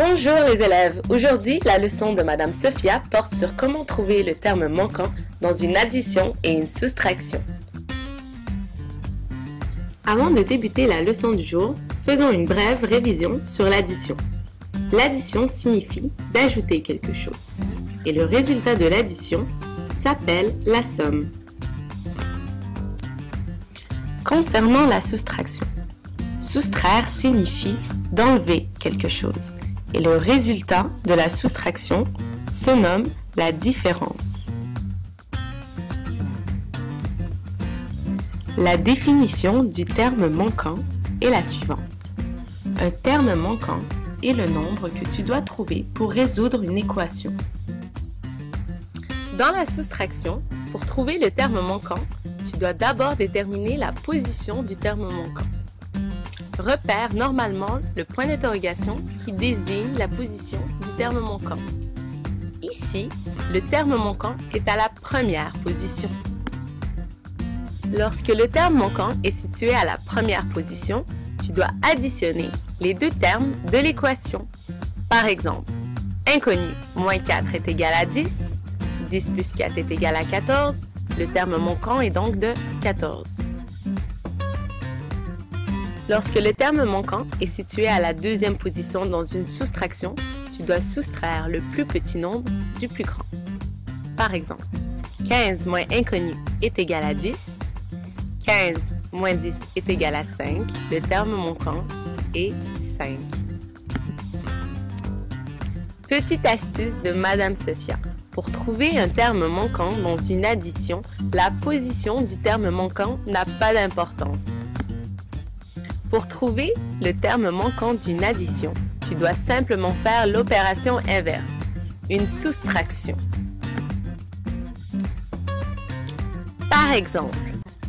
Bonjour les élèves! Aujourd'hui, la leçon de Madame Sophia porte sur comment trouver le terme manquant dans une addition et une soustraction. Avant de débuter la leçon du jour, faisons une brève révision sur l'addition. L'addition signifie d'ajouter quelque chose. Et le résultat de l'addition s'appelle la somme. Concernant la soustraction, soustraire signifie d'enlever quelque chose. Et le résultat de la soustraction se nomme la différence. La définition du terme manquant est la suivante. Un terme manquant est le nombre que tu dois trouver pour résoudre une équation. Dans la soustraction, pour trouver le terme manquant, tu dois d'abord déterminer la position du terme manquant. Repère normalement le point d'interrogation qui désigne la position du terme manquant. Ici, le terme manquant est à la première position. Lorsque le terme manquant est situé à la première position, tu dois additionner les deux termes de l'équation. Par exemple, inconnu moins 4 est égal à 10, 10 plus 4 est égal à 14, le terme manquant est donc de 14. Lorsque le terme manquant est situé à la deuxième position dans une soustraction, tu dois soustraire le plus petit nombre du plus grand. Par exemple, 15 moins inconnu est égal à 10, 15 moins 10 est égal à 5, le terme manquant est 5. Petite astuce de Madame Sophia. Pour trouver un terme manquant dans une addition, la position du terme manquant n'a pas d'importance. Pour trouver le terme manquant d'une addition, tu dois simplement faire l'opération inverse, une soustraction. Par exemple,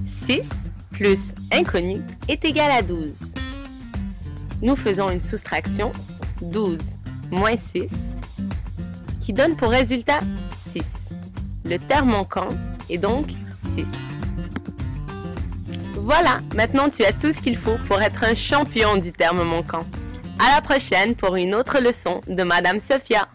6 plus inconnu est égal à 12. Nous faisons une soustraction, 12 moins 6, qui donne pour résultat 6. Le terme manquant est donc 6. Voilà, maintenant tu as tout ce qu'il faut pour être un champion du terme manquant. À la prochaine pour une autre leçon de Madame Sophia.